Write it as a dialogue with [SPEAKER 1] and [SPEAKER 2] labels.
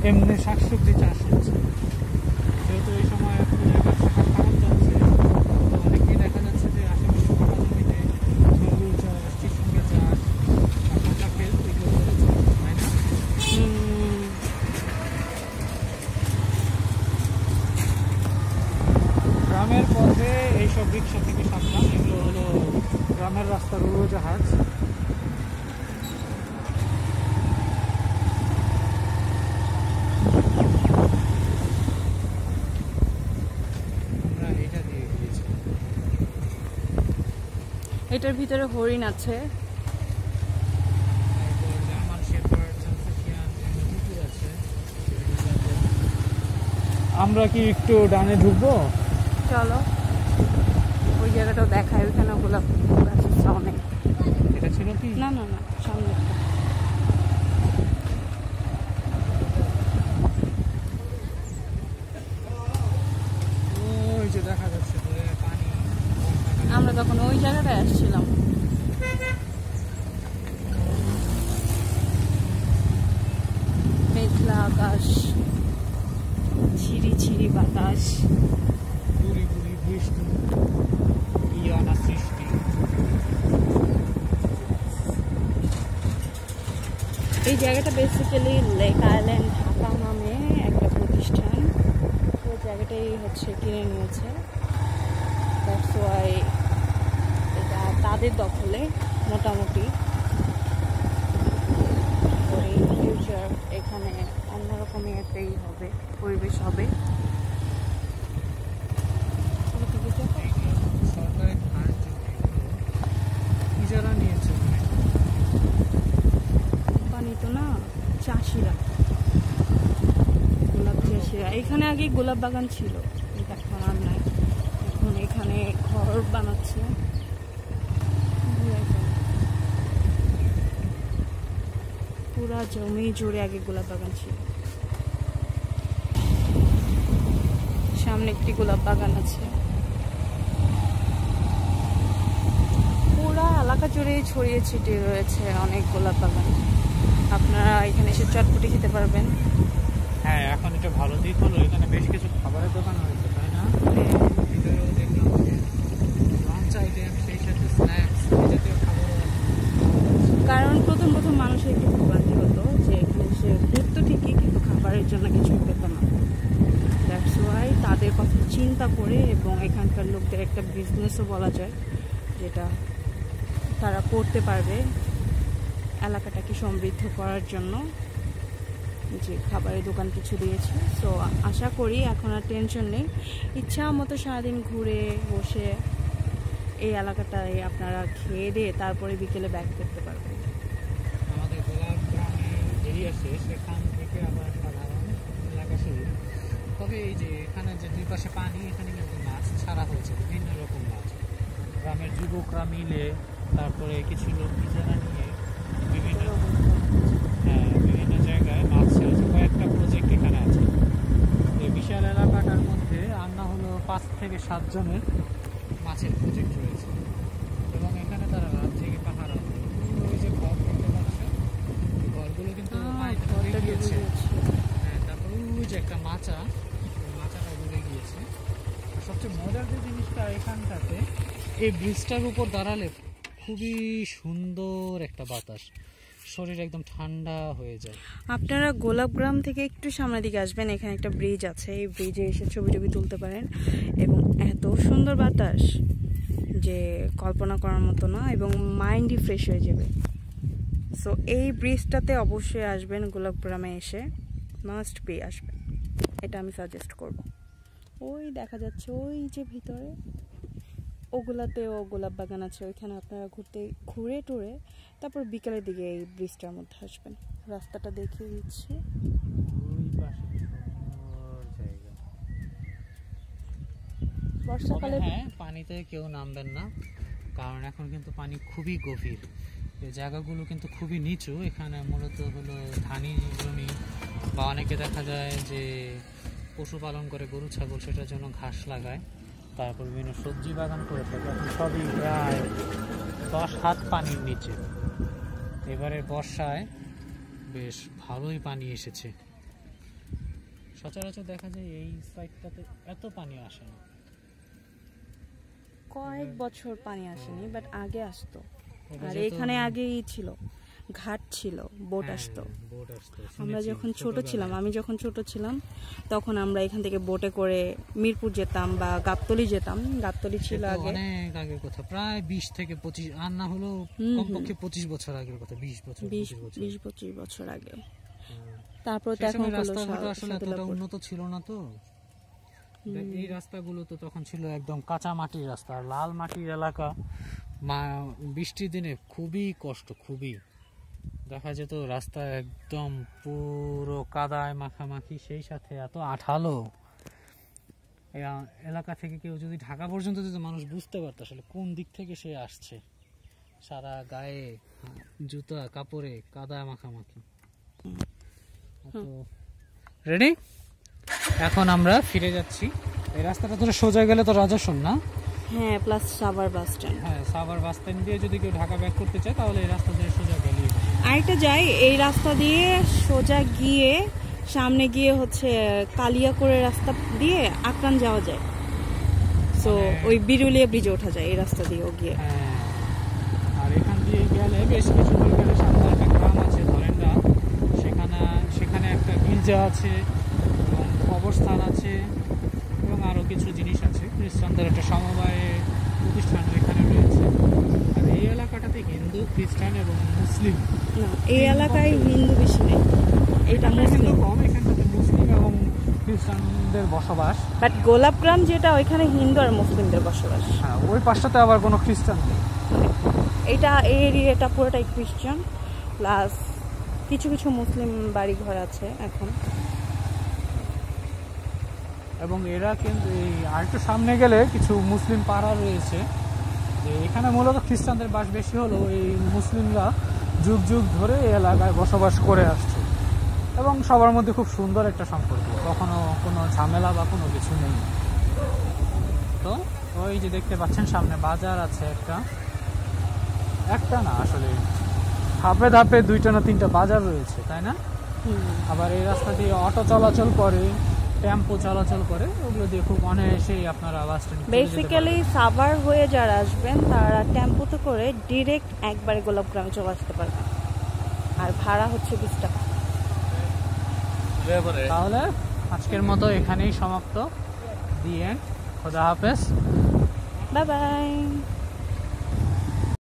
[SPEAKER 1] এমনি শাকসবজি চাষ হচ্ছে। যেহেতু এই সময় ব্যবসা খারাপ যাচ্ছে, তো অনেকেই দেখা যাচ্ছে যে আশেপাশে ফাঁকা জমিতে ঝুল চাষ, চিচিঙ্গা চাষ, কাঁচা খেল এগুলো করেছে, তাই না? গ্রামের পথে এইসব রিক্সা থেকে সাবধান, এগুলো হলো গ্রামের রাস্তার উড়োজাহাজ।
[SPEAKER 2] এটার ভিতরে হরিণ আছে।
[SPEAKER 1] আমরা কি একটু ডানে ঢুকবো?
[SPEAKER 2] চলো, ওই জায়গাটাও দেখায়, ওইখানে গোলাপ গাছ অনেক।
[SPEAKER 1] এটা ছিল কি?
[SPEAKER 2] না না না, সামনে
[SPEAKER 1] ওই যে দেখা যাচ্ছে পানি।
[SPEAKER 2] আমরা তখন ওই জায়গাটায় আসছিলাম। মেঘলা আকাশ, ঝিরি ঝিরি বাতাস,
[SPEAKER 1] গুড়ি গুড়ি বৃষ্টি, ইয়ানা সৃষ্টি।
[SPEAKER 2] এই জায়গাটা বেসিক্যালি লেক আইল্যান্ড ঢাকা নামে একটা প্রতিষ্ঠান, ওই জায়গাটাই হচ্ছে কিনে নিয়েছে। দ্যাটস ওয়াই এটা তাদের দখলে মোটামুটি। ইন ফিউচার এখানে অন্যরকমই একটাই হবে, পরিবেশ হবে।
[SPEAKER 1] সরকারের ইজারা নিয়েছে
[SPEAKER 2] কোম্পানি তো না, চাষিরা, গোলাপ চাষিরা। এখানে আগে গোলাপ বাগান ছিল, এখন আর নাই। এখন এখানে ঘর বানাচ্ছে। পুরা জমি জুড়ে আগে গোলাপ বাগান ছিল। সামনে একটি গোলাপ বাগান আছে। পুরা এলাকা জুড়ে ছড়িয়ে ছিটিয়ে রয়েছে অনেক গোলাপ বাগান। আপনারা এখানে এসে চটপটি খেতে পারবেন।
[SPEAKER 1] হ্যাঁ, এখন এটা ভালো দিক হলো, এখানে বেশ কিছু খাবারের দোকান হয়েছে, তাই না? ভিতরেও দেখলাম লাঞ্চ আইটেম, সেই সাথে স্ন্যাক্স, এই জাতীয় খাবার।
[SPEAKER 2] কারণ প্রথম মানুষের একটু ভোগান্তি হতো যে এখানে সে ঘুরতো ঠিকই, কিন্তু খাবারের জন্য কিছুই পেত না। দ্যাটস ওয়াই তাদের কথা চিন্তা করে, এবং এখানকার লোকদের একটা বিজনেসও বলা যায় যেটা তারা করতে পারবে এলাকাটাকে সমৃদ্ধ করার জন্য, যে খাবারের দোকান কিছু দিয়েছে। সো আশা করি এখন আর টেনশন নেই, ইচ্ছা মতো সারাদিন ঘুরে বসে এই এলাকাটায় আপনারা খেয়ে দিয়ে তারপরে বিকেলে ব্যাক করতে পারবেন।
[SPEAKER 1] আমাদের গোলাপ গ্রামে এরিয়া শেষ, সেখান থেকে আবার সাধারণ এলাকা শুরু। তবে এই যে এখানে যে দুই পাশে পানি, এখানে কিন্তু মাছ ছাড়া হয়েছে, বিভিন্ন রকম মাছ। গ্রামের যুবকরা মিলে, তারপরে কিছু লোক ইজারা নিয়ে বিভিন্ন জায়গায় মাছ ছেড়েছে। কয়েকটা প্রজেক্ট এখানে আছে। এই বিশাল এলাকাটার মধ্যে আমরা হলো 5 থেকে 7 জনের মাছের প্রজেক্ট রয়েছে, এবং এখানে তারা রাত জেগে পাহারা। ওই যে ঘর দেখতে পাচ্ছে, ঘরগুলো কিন্তু ঘরে গিয়েছে। হ্যাঁ, তারপরে ওই যে একটা মাচা, ওই মাচাটা ডুবে গিয়েছে। আর সবচেয়ে মজার যে জিনিসটা এখানটাতে, এই ব্রিজটার উপর দাঁড়ালে খুবই সুন্দর একটা বাতাস, শরীর একদম ঠান্ডা হয়ে যায়।
[SPEAKER 2] আপনারা গোলাপগ্রাম থেকে একটু সামনের দিকে আসবেন, এখানে একটা ব্রিজ আছে, এই ব্রিজে এসে ছবি তুলতে পারেন। এবং এত সুন্দর বাতাস যে কল্পনা করার মতো না, এবং মাইন্ডই ফ্রেশ হয়ে যাবে। সো এই ব্রিজটাতে অবশ্যই আসবেন, গোলাপগ্রামে এসে মাস্ট বি আসবেন, এটা আমি সাজেস্ট করব। ওই দেখা যাচ্ছে ওই যে ভিতরে ওগুলাতেও গোলাপ বাগান আছে, ওইখানে আপনারা ঘুরে টুরে তারপর বিকালের দিকে এই ব্রিজটার মধ্যে আসবেন। রাস্তাটা দেখিয়ে দিচ্ছি। বর্ষাকালে
[SPEAKER 1] হ্যাঁ, পানিতে কেউ নামবেন না, কারণ এখন কিন্তু পানি খুবই গভীর। এই জায়গাগুলো কিন্তু খুবই নিচু। এখানে মূলত হলো ধানি জমি, বা অনেকে দেখা যায় যে পশুপালন করে, গরু ছাগল, সেটার জন্য ঘাস লাগায়, তারপর বিভিন্ন সবজি বাগান করে থাকে। এখন সবই প্রায় 10 হাত পানির নিচে। এবারে বর্ষায় বেশ ভালোই পানি এসেছে। সচরাচর দেখা যায় এই সাইডটাতে এত পানি আসে না।
[SPEAKER 2] কয়েক বছর পানি আসেনি, বাট আগে আসতো।
[SPEAKER 1] এটা
[SPEAKER 2] আর
[SPEAKER 1] যেহেতু-
[SPEAKER 2] এখানে আগেই ছিল, ঘাট ছিল, বোট
[SPEAKER 1] হ্যাঁ,
[SPEAKER 2] আসতো।
[SPEAKER 1] বোট আসতো,
[SPEAKER 2] আমরা
[SPEAKER 1] শুনেছি
[SPEAKER 2] যখন ছোট
[SPEAKER 1] ছোটবেলায়।
[SPEAKER 2] ছিলাম, আমি যখন ছোট ছিলাম, তখন আমরা এখান থেকে বোটে করে মিরপুর যেতাম বা গাবতলী যেতাম। গাবতলী ছিল
[SPEAKER 1] সে তো
[SPEAKER 2] আগে।
[SPEAKER 1] অনেক আগের কথা, প্রায় 20 থেকে 25, আর না হলো কমপক্ষে 25 বছর আগের কথা, 20 বছর 25 বছর।
[SPEAKER 2] 20-25 বছর আগে।
[SPEAKER 1] হ্যাঁ।
[SPEAKER 2] তারপর তো
[SPEAKER 1] সেই
[SPEAKER 2] এখন
[SPEAKER 1] সময়
[SPEAKER 2] হলো
[SPEAKER 1] রাস্তাঘাট আসলে এতটা
[SPEAKER 2] সাদুল্লাপুর।
[SPEAKER 1] উন্নত ছিল না তো। এই রাস্তাগুলো তো তখন ছিল একদম কাঁচা মাটির রাস্তা, আর লাল মাটির এলাকা। বৃষ্টির দিনে খুবই কষ্ট, খুবই দেখা যেত রাস্তা একদম পুরো কাদায় মাখামাখি, সেই সাথে এত আঠালো। এই এলাকা থেকে কেউ যদি ঢাকা পর্যন্ত যেত, মানুষ বুঝতে পারতো আসলে কোন দিক থেকে সে আসছে। সারা গায়ে জুতা কাপড়ে কাদা মাখামাখি। রেডি, এখন আমরা ফিরে যাচ্ছি। এই রাস্তাটা ধরে সোজা গেলে তো রাজাসন না?
[SPEAKER 2] হ্যাঁ, প্লাস সাভার বাস স্ট্যান্ড।
[SPEAKER 1] হ্যাঁ, সাভার বাস স্ট্যান্ড দিয়ে যদি কেউ ঢাকা ব্যাক করতে চায় তাহলে এই রাস্তা দিয়ে সোজা গেলেই হবে।
[SPEAKER 2] আরেকটা যাই, এই রাস্তা দিয়ে সোজা গিয়ে সামনে গিয়ে হচ্ছে কালিয়াকৈর রাস্তা দিয়ে আক্রান যাওয়া যায়। সো ওই বিরুলিয়া ব্রিজে ওঠা যায় এই রাস্তা দিয়েও গিয়ে।
[SPEAKER 1] হ্যাঁ, আর এখান দিয়ে গেলে বেশ কিছু দূর গেলে সামনে একটা গ্রাম আছে ধরেনরা, সেখানে একটা গির্জা আছে এবং কবরস্থান আছে এবং আরও কিছু জিনিস আছে। খ্রিস্টানদের একটা সমবায় প্রতিষ্ঠান এখানে রয়েছে। আর এই এলাকাটাতে হিন্দু, খ্রিস্টান এবং মুসলিম,
[SPEAKER 2] না, এই এলাকায় হিন্দু বেশি নেই, এটা
[SPEAKER 1] হিন্দু
[SPEAKER 2] মুসলিম।
[SPEAKER 1] কম, এখানটাতে মুসলিম এবং খ্রিস্টানদের বসবাস।
[SPEAKER 2] বাট গোলাপগ্রাম যেটা, ওইখানে হিন্দু আর মুসলিমদের বসবাস।
[SPEAKER 1] হ্যাঁ, ওই পাশটাতে আবার কোনো খ্রিস্টান নেই।
[SPEAKER 2] এটা এই এরিয়াটা পুরোটাই খ্রিস্টান, প্লাস কিছু কিছু মুসলিম বাড়ি ঘর আছে এখন।
[SPEAKER 1] এবং এরা কিন্তু এই আরেকটু সামনে গেলে কিছু মুসলিম পাড়া রয়েছে। যে এখানে মূলত খ্রিস্টানদের বাস বেশি হলেও এই মুসলিমরা যুগ যুগ ধরে এই এলাকায় বসবাস করে আসছে এবং সবার মধ্যে খুব সুন্দর একটা সম্পর্ক, কখনো কোনো ঝামেলা বা কোনো কিছু নেই। তো ওই যে দেখতে পাচ্ছেন সামনে বাজার আছে একটা না, আসলে ধাপে ধাপে 2টা না 3টা বাজার রয়েছে, তাই না? আবার এই রাস্তা দিয়ে অটো চলাচল করে, টেম্পো চলাচল করে, ওগুলো দিয়ে খুব অনায়াসেই আপনারা বাস স্ট্যান্ড।
[SPEAKER 2] বেসিক্যালি সাভার হয়ে যারা আসবেন তারা টেম্পোতে করে ডিরেক্ট একবারে গোলাপগ্রামে চলে আসতে পারবেন, আর ভাড়া হচ্ছে 20 টাকা।
[SPEAKER 1] তাহলে আজকের মতো এখানেই সমাপ্ত। The end. খোদা হাফেজ।
[SPEAKER 2] Bye bye.